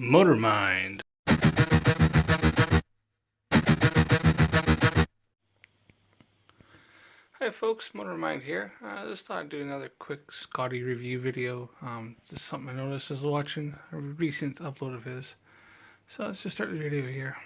Motor Mind. Hi folks, Motor Mind here. Just thought I'd do another quick Scotty review video. Just something I noticed as watching a recent upload of his. So let's just start the video here.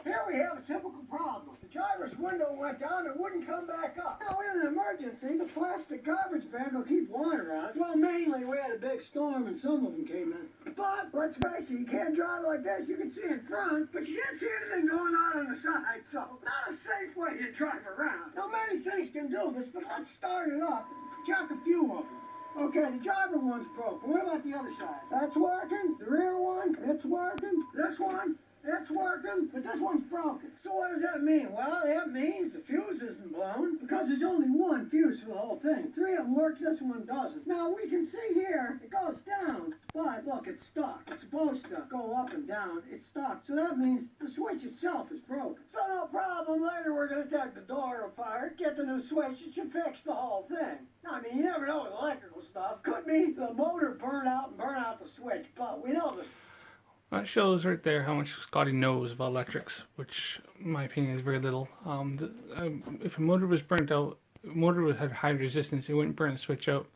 Here we have a typical problem. The driver's window went down and wouldn't come back up. Now in an emergency, the plastic garbage bag will keep water out. Well, mainly we had a big storm and some of them came in. But let's face it, you can't drive like this. You can see in front, but you can't see anything going on the side. So not a safe way to drive around. Now many things can do this, but let's start it up. Check a few of them. Okay, the driver one's broken. What about the other side? That's working. The rear one, it's working. This one, it's working, but this one's broken. So what does that mean? Well, that means the fuse isn't blown because there's only one fuse for the whole thing. Three of them work, this one doesn't. Now we can see here, it goes down, but look, it's stuck. It's supposed to go up and down. It's stuck, so that means the switch itself is broken. So no problem, later we're going to take the door apart, get the new switch, it should fix the whole thing. Now, I mean, you never know with electrical stuff. Could be the motor burn out the switch, but we know this. That shows right there how much Scotty knows about electrics, which in my opinion is very little. If a motor was burnt out, a motor had high resistance, it wouldn't burn the switch out.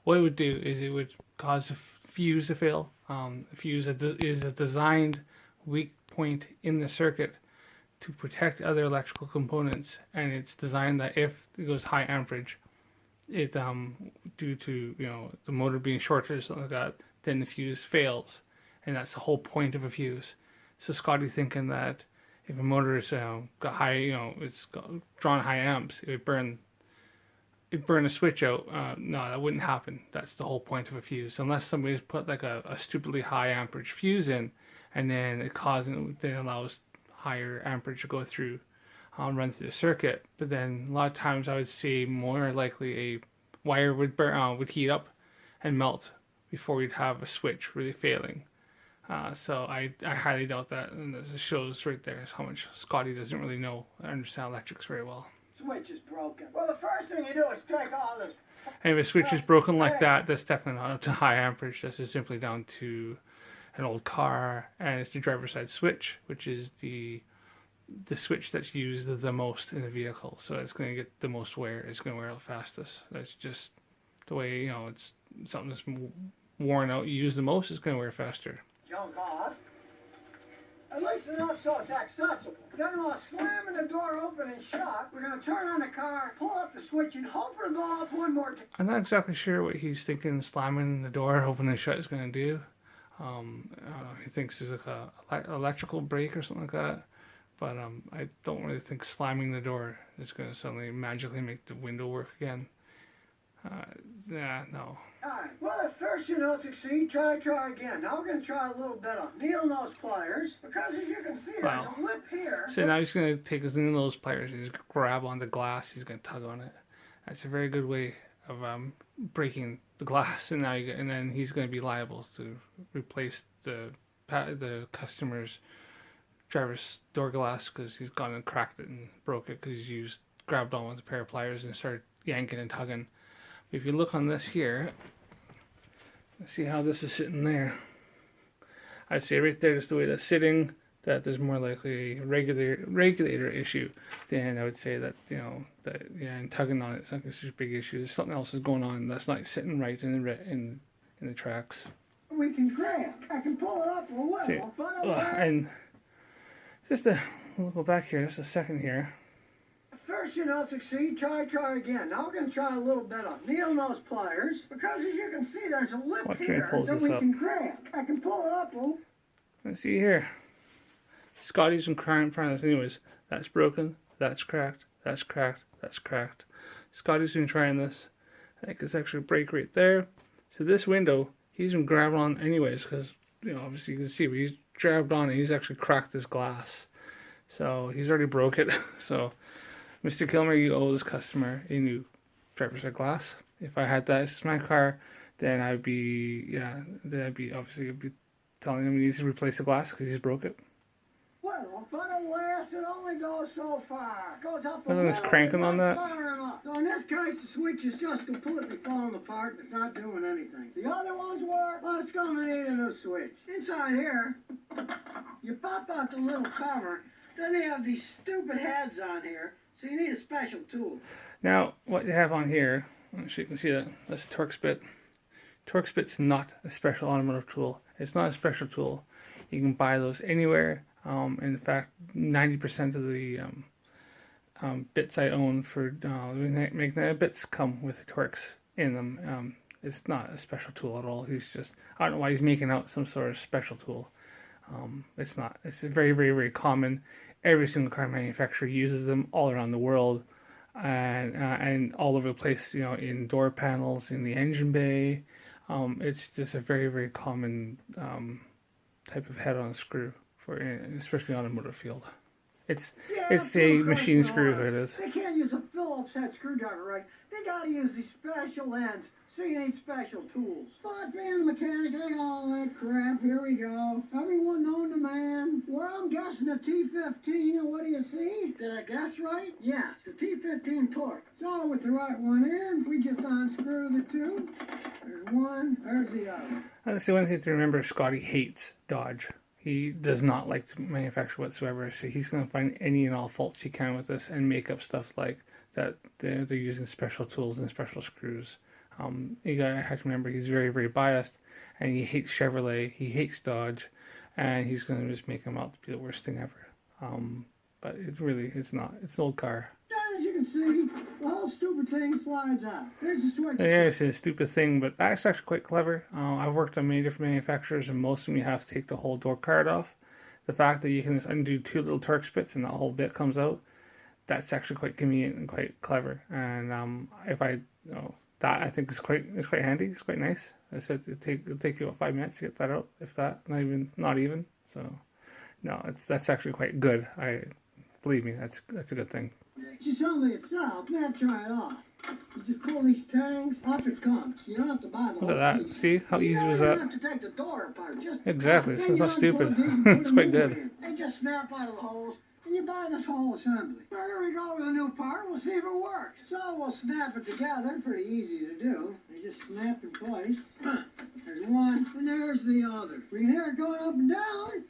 What it would do is it would cause a fuse to fail. A fuse is a designed weak point in the circuit to protect other electrical components, and it's designed that if it goes high amperage, it due to the motor being shorted or something like that, then the fuse fails. And that's the whole point of a fuse. So Scotty thinking that if a motor is got high, it's drawn high amps, it'd burn a switch out. No, that wouldn't happen. That's the whole point of a fuse, unless somebody's put like a stupidly high amperage fuse in, and then then allows higher amperage to go through, run through the circuit. But then a lot of times I would see more likely a wire would would heat up and melt before we'd have a switch really failing. So I highly doubt that, and this shows right there how much Scotty doesn't really know and understand electrics very well. Switch is broken. Well, the first thing you do is take all this. And if a switch is broken like that, that's definitely not up to high amperage. This is simply down to an old car, and it's the driver's side switch, which is the switch that's used the most in the vehicle. So it's going to get the most wear. It's going to wear out fastest. That's just the way, it's something that's worn out, used the most, is going to wear faster. Junk off. At least enough so it's accessible. Then while slamming the door open and shut, we're going to turn on the car, pull up the switch, and hope it'll go up one more time. I'm not exactly sure what he's thinking slamming the door open and shut is going to do. I don't know, he thinks there's like a electrical brake or something like that. But I don't really think slamming the door is going to suddenly magically make the window work again. Yeah, no. Alright, well at first you don't succeed, try again. Now we're going to try a little bit of needle nose pliers, because as you can see there's a lip here. So now he's going to take his needle nose pliers and just grab on the glass, he's going to tug on it. That's a very good way of breaking the glass, and then he's going to be liable to replace the customer's driver's door glass because he's gone and cracked it and broke it because he's grabbed on with a pair of pliers and started yanking and tugging. If you look on this here, see how this is sitting there. I'd say right there, just the way that's sitting, that there's more likely a regulator issue. Then I would say that and tugging on it's not such a big issue. There's something else is going on that's not sitting right in the tracks. We can grab. I can pull it up a little, and just to go back here, just a second here. First you don't succeed, try again. Now we're going to try a little bit of needle nose pliers, because as you can see there's a lip here that we can grab. I can pull it up. Let's see here. Scotty's been crying in front of us anyways. That's broken, that's cracked, that's cracked, that's cracked. Scotty's been trying this. I think it's actually a break right there. So this window, he's been grabbing on anyways, because obviously you can see where he's grabbed on it, he's actually cracked this glass. So he's already broke it. So Mr. Kilmer, you owe this customer a new driver's side glass. If I had that as my car, then I'd be obviously telling him he needs to replace the glass because he's broke it. Well, but alas, it only goes so far. It goes up a little. Cranking on that. up. So in this case, the switch is just completely falling apart and it's not doing anything. The other ones work, well, it's going to need a new switch. Inside here, you pop out the little cover, then they have these stupid heads on here, so you need a special tool. Now, what you have on here, so you can see that, that's a Torx bit. Torx bit's not a special automotive tool. It's not a special tool. You can buy those anywhere. In fact, 90% of the bits I own for magnetic bits come with the Torx in them. It's not a special tool at all. He's just, I don't know why he's making out some sort of special tool. It's not. It's very, very, very common. Every single car manufacturer uses them all around the world, and all over the place. You know, in door panels, in the engine bay. It's just a very, very common type of head on a screw for, especially in the automotive field. It's a machine screw. It is. They can't use a Phillips head screwdriver, right? They got to use these special ends. So you need special tools. Spot being a mechanic, I got all that crap. Here we go. Everyone known to man. Well, I'm guessing a T15. And what do you see? Did I guess right? Yes, the T15 torque. So with the right one in, we just unscrew the two. There's one, there's the other. That's the one thing to remember. Scotty hates Dodge. He does not like to manufacture whatsoever. So he's going to find any and all faults he can with this and make up stuff like that. They're using special tools and special screws. You gotta have to remember he's very, very biased, and he hates Chevrolet, he hates Dodge, and he's gonna just make him out to be the worst thing ever. But it's not. It's an old car. As you can see, the whole stupid thing slides out. There's the switch. Yeah, it's a stupid thing, but that's actually quite clever. I've worked on many different manufacturers, and most of them you have to take the whole door card off. The fact that you can just undo two little Torx bits and that whole bit comes out, that's actually quite convenient and quite clever. And that I think is quite handy. It's quite nice. I said it'll take you about 5 minutes to get that out, if that, not even. So no, that's actually quite good. Believe me, that's a good thing. It's assembly itself. Now try it off. You just pull these tangs, off it comes. You don't have to buy the Look at that. See how easy was that? You don't have to take the door apart. Just exactly. It's not stupid. It's quite good. They just snap out of the holes. And you buy this whole assembly. Well, here we go with a new part. We'll see if it works. So we'll snap it together. Pretty easy to do. They just snap in place. There's one, and there's the other. We can hear it going up and down.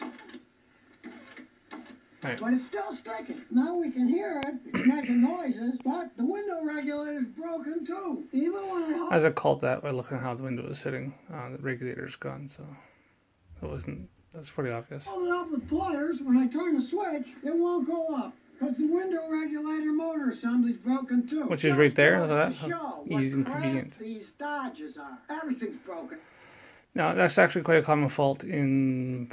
Right. But it's still sticking. Now we can hear it. It's making noises, but the window regulator's broken too. Even when I as I called that by looking at how the window was sitting, the regulator's gone, so that's pretty obvious. Hold it up with pliers. When I turn the switch, it won't go up because the window regulator motor assembly's broken too. Which is right there. Look at that. How easy and convenient. These Dodges are. Everything's broken. Now that's actually quite a common fault in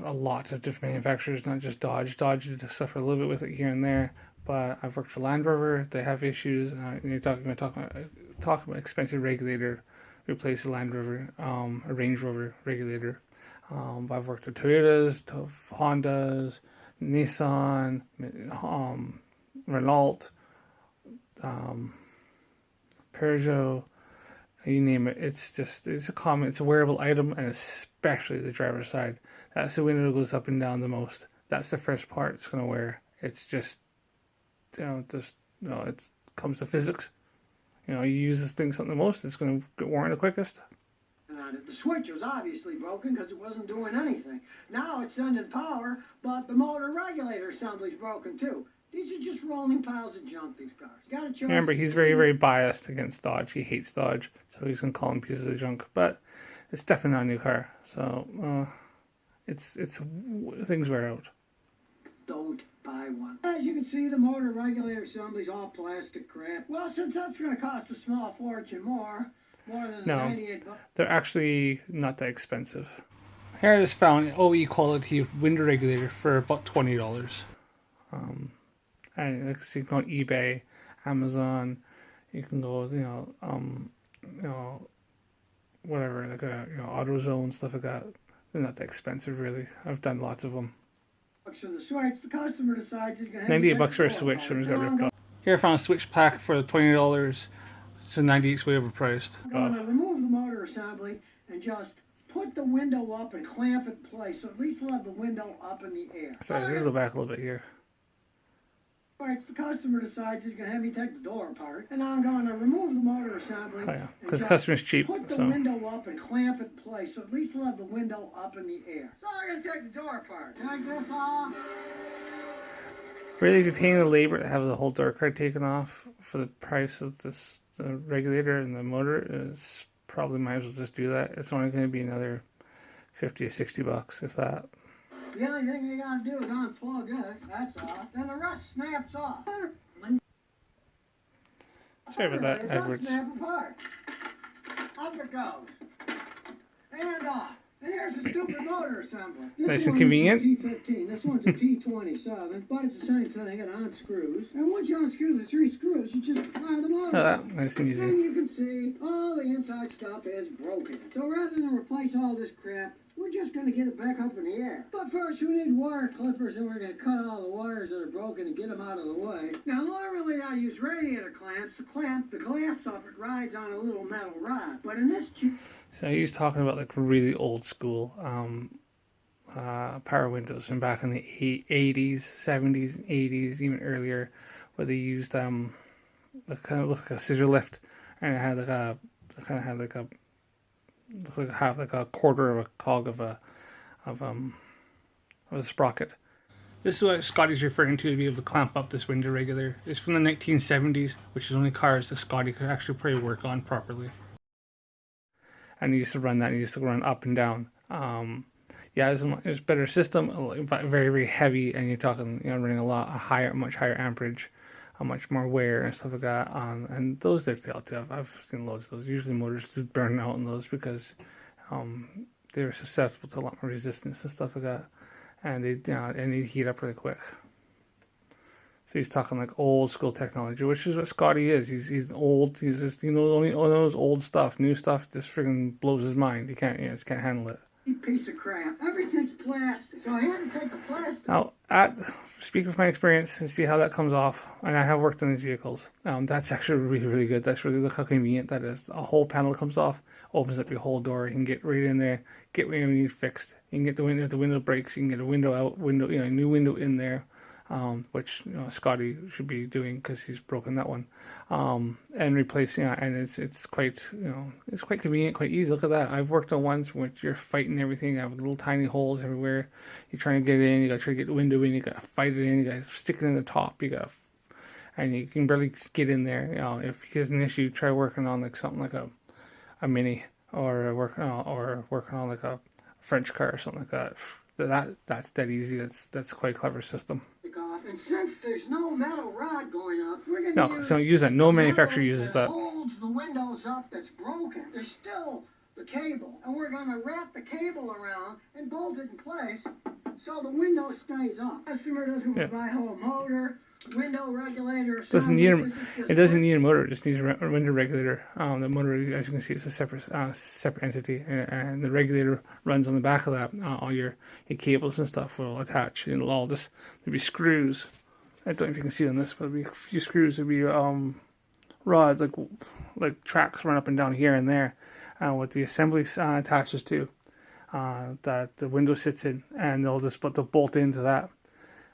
a lot of different manufacturers, not just Dodge. Dodge did suffer a little bit with it here and there, but I've worked for Land Rover. They have issues. You're talking about expensive regulator. Replace a Land Rover, a Range Rover regulator. I've worked with Toyotas, Hondas, Nissan, Renault, Peugeot, you name it. It's a wearable item, and especially the driver's side. That's the window that goes up and down the most. That's the first part it's going to wear. It's just, it comes to physics. You use this thing something the most, it's going to get worn the quickest. The switch was obviously broken because it wasn't doing anything. Now it's sending power, but the motor regulator assembly's broken too. These are just rolling piles of junk, these cars. Got to remember, he's very, very biased against Dodge. He hates Dodge, so he's going to call them pieces of junk. But it's definitely not a new car, so things wear out. Don't buy one. As you can see, the motor regulator assembly's all plastic crap. Well, since that's going to cost a small fortune more than no, 98 bucks. They're actually not that expensive. Here I just found an OE quality window regulator for about $20. And you can go on eBay, Amazon. You can go, whatever, like AutoZone, stuff like that. They're not that expensive, really. I've done lots of them. For the switch, the customer decides he's going to have $98 for a switch, so I just got ripped off. Here I found a switch pack for $20. So $98's way overpriced. I'm going to remove the motor assembly and just put the window up and clamp it in place. So at least we'll have the window up in the air. Sorry, let's go back a little bit here. Right, the customer decides he's going to have me take the door apart, and I'm going to remove the motor assembly. Oh yeah, because the customer's cheap. Put the So window up and clamp it in place, so at least we'll have the window up in the air. So I'm going to take the door apart. Take this off. really, if you're paying the labor to have the whole door card taken off for the price of this the regulator and the motor, is probably might as well just do that. It's only going to be another $50 or $60, if that. The only thing you gotta do is unplug it, that's all. Then the rest snaps off. Sorry about that, It does Edwards. snap apart. Up it goes. And off. And here's the stupid motor assembly. Nice and convenient. T15. This one's a T27, but it's the same thing. It unscrews. And once you unscrew the 3 screws, you just fire the motor. Nice and easy. And you can see all the inside stuff is broken. So rather than replace all this crap, we're just going to get it back up in the air. But first we need wire clippers, and we're going to cut all the wires that are broken and get them out of the way. Now normally I use radiator clamps to clamp the glass up. It rides on a little metal rod. But in this cheap... So he's talking about like really old school power windows from back in the 80s, 70s, and 80s, even earlier, where they used the kind of looked like a scissor lift, and it had like a kind of had like a looked like half like a quarter of a cog of a sprocket. This is what Scotty's referring to be able to clamp up this window regulator. It's from the 1970s, which is only cars that Scotty could actually probably work on properly. And he used to run that, and he used to run up and down. Yeah, it was a better system, but very, very heavy, and you're talking, running much higher amperage, much more wear and stuff like that. And those did fail too. I've seen loads of those. Usually motors do burn out in those because they were susceptible to a lot more resistance and stuff like that, and they heat up really quick. So he's talking like old school technology, which is what Scotty is. He's old. He's just only knows old stuff. New stuff just freaking blows his mind. He just can't handle it. Piece of crap. Everything's plastic. So I had to take the plastic. Now, speaking from my experience and see how that comes off, and I have worked on these vehicles. That's actually really, really good. That's really look how convenient that is. A whole panel comes off, opens up your whole door. You can get right in there, get what you need fixed. You can get the window. If the window breaks, you can get a window out, a new window in there. Which Scotty should be doing because he's broken that one, and replace, and it's quite convenient, quite easy. Look at that. I've worked on ones which you're fighting everything. I have little tiny holes everywhere. You're trying to get it in. You got to try to get the window in. You got to fight it in. You got to stick it in the top. And you can barely get in there. If there's an issue, try working on like something like a Mini, or working on like a French car or something like that. That's dead easy. That's quite a clever system. And since there's no metal rod going up, we're going to use that. No manufacturer uses that. Holds the windows up that's broken. There's still the cable, and we're going to wrap the cable around and bolt it in place so the window stays up. Customer doesn't buy a whole motor, window regulator. It doesn't need a motor. It just needs a window regulator. The motor, as you can see, is a separate entity, and the regulator runs on the back of that. All your cables and stuff will attach. It'll all just there'll be screws. I don't know if you can see on this, but there'll be a few screws. There'll be rods like tracks run up and down here and there. What the assembly attaches to, that the window sits in, and they'll bolt into that.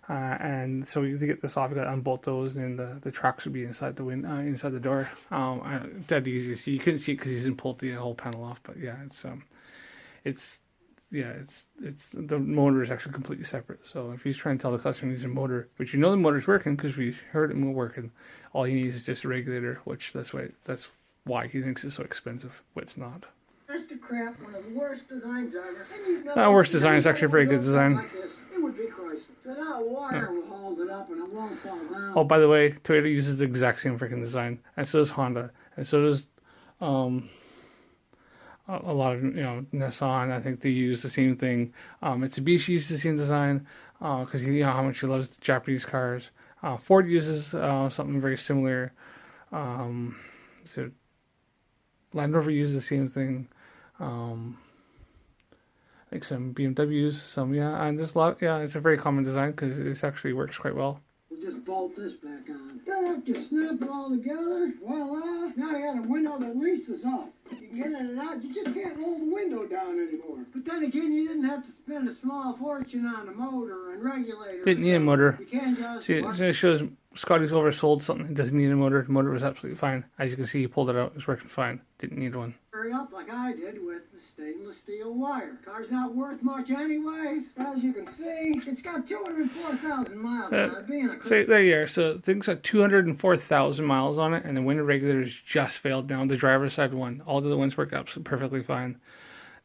And so to get this off, you got to unbolt those, and the tracks would be inside the inside the door. Dead easy to see. You couldn't see it because he didn't pull the whole panel off, but yeah, it's the motor is actually completely separate. So if he's trying to tell the customer he needs a motor, but the motor's working because we heard it working, all he needs is just a regulator, which that's why he thinks it's so expensive, but it's not. That's the crap, one of the worst designs ever. Not worst design, it's actually a very good design. Like this, it would be Chrysler. So now wire will hold it up and it won't fall down. Oh, by the way, Toyota uses the exact same freaking design, and so does Honda, and so does a lot of Nissan. I think they use the same thing. Mitsubishi uses the same design because you know how much he loves the Japanese cars. Ford uses something very similar. So Land Rover uses the same thing. Like some BMWs, and there's a lot. Yeah, it's a very common design because it actually works quite well. We'll just bolt this back on. Then after you snap it all together, voila! Now you got a window that at least is up. You can get in and out, you just can't hold the window down anymore. But then again, you didn't have to spend a small fortune on a motor and regulator. Didn't need a motor. You can't just... See, it shows Scotty's oversold something. It doesn't need a motor. The motor was absolutely fine. As you can see, he pulled it out. It was working fine. Didn't need one. Hurry up like I did with the stainless steel wire. Car's not worth much anyways. As you can see, it's got 204,000 miles on it. Being a So there you are. So the thing's got 204,000 miles on it, and the window regulators just failed down. The driver's side one. All the other ones work absolutely perfectly fine.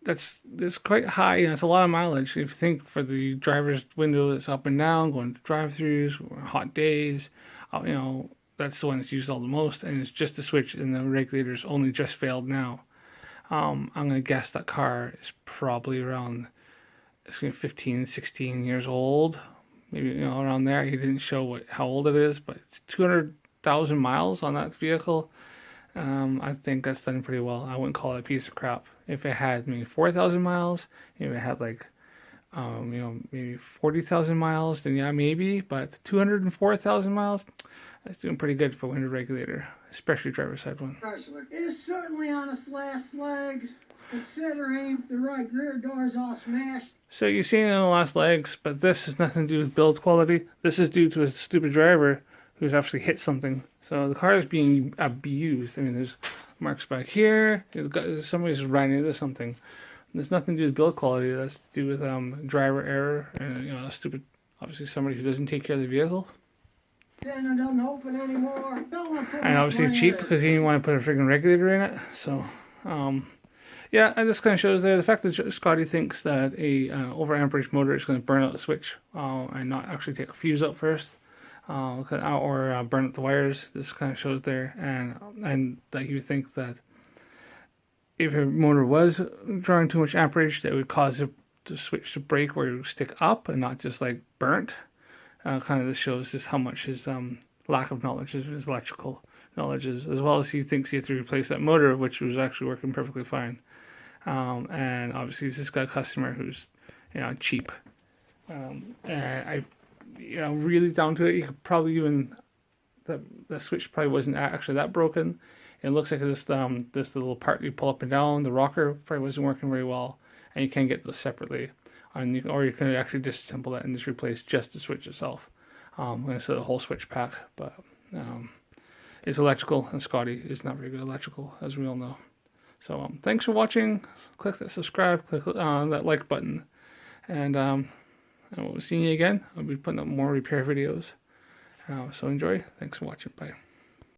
That's quite high, and it's a lot of mileage. If you think for the driver's window that's up and down, going to drive-throughs, hot days, you know, that's the one that's used all the most, and it's just the switch, and the regulators only just failed now. I'm going to guess that car is probably around, it's going to be 15, 16 years old, maybe, you know, around there. He didn't show how old it is, but it's 200,000 miles on that vehicle. I think that's done pretty well. I wouldn't call it a piece of crap. If it had maybe 4,000 miles, if it had like, you know, maybe 40,000 miles, then yeah, maybe. But 204,000 miles, that's doing pretty good for a window regulator, especially driver's side one. It is certainly on its last legs, considering the right rear door's all smashed. So you've seen it on the last legs, but this has nothing to do with build quality. This is due to a stupid driver who's actually hit something. So the car is being abused. I mean, there's marks back here. Somebody's ran into something. There's nothing to do with build quality. That's to do with driver error and, you know, stupid, obviously somebody who doesn't take care of the vehicle. Then it doesn't open anymore. And obviously it's cheap because he didn't want to put a freaking regulator in it. So, yeah, and this kind of shows there the fact that Scotty thinks that a over amperage motor is going to burn out the switch and not actually take a fuse out first. Or burn up the wires. This kind of shows there, and that you think that if your motor was drawing too much amperage, that would cause the switch to break where it would stick up and not just like burnt. Kind of this shows just how much his lack of knowledge, his electrical knowledge is, as well as he thinks he had to replace that motor, which was actually working perfectly fine. And obviously he's just got a customer who's, you know, cheap. And you know, really down to it, you could probably even, the switch probably wasn't actually that broken. It looks like this little part you pull up and down, the rocker probably wasn't working very well, and you can get those separately, or you can actually disassemble that and just replace just the switch itself, instead of the whole switch pack. But it's electrical, and Scotty is not very good electrical, as we all know. So thanks for watching. Click that subscribe, click that like button, and we'll see you again. I'll be putting up more repair videos. So enjoy. Thanks for watching. Bye.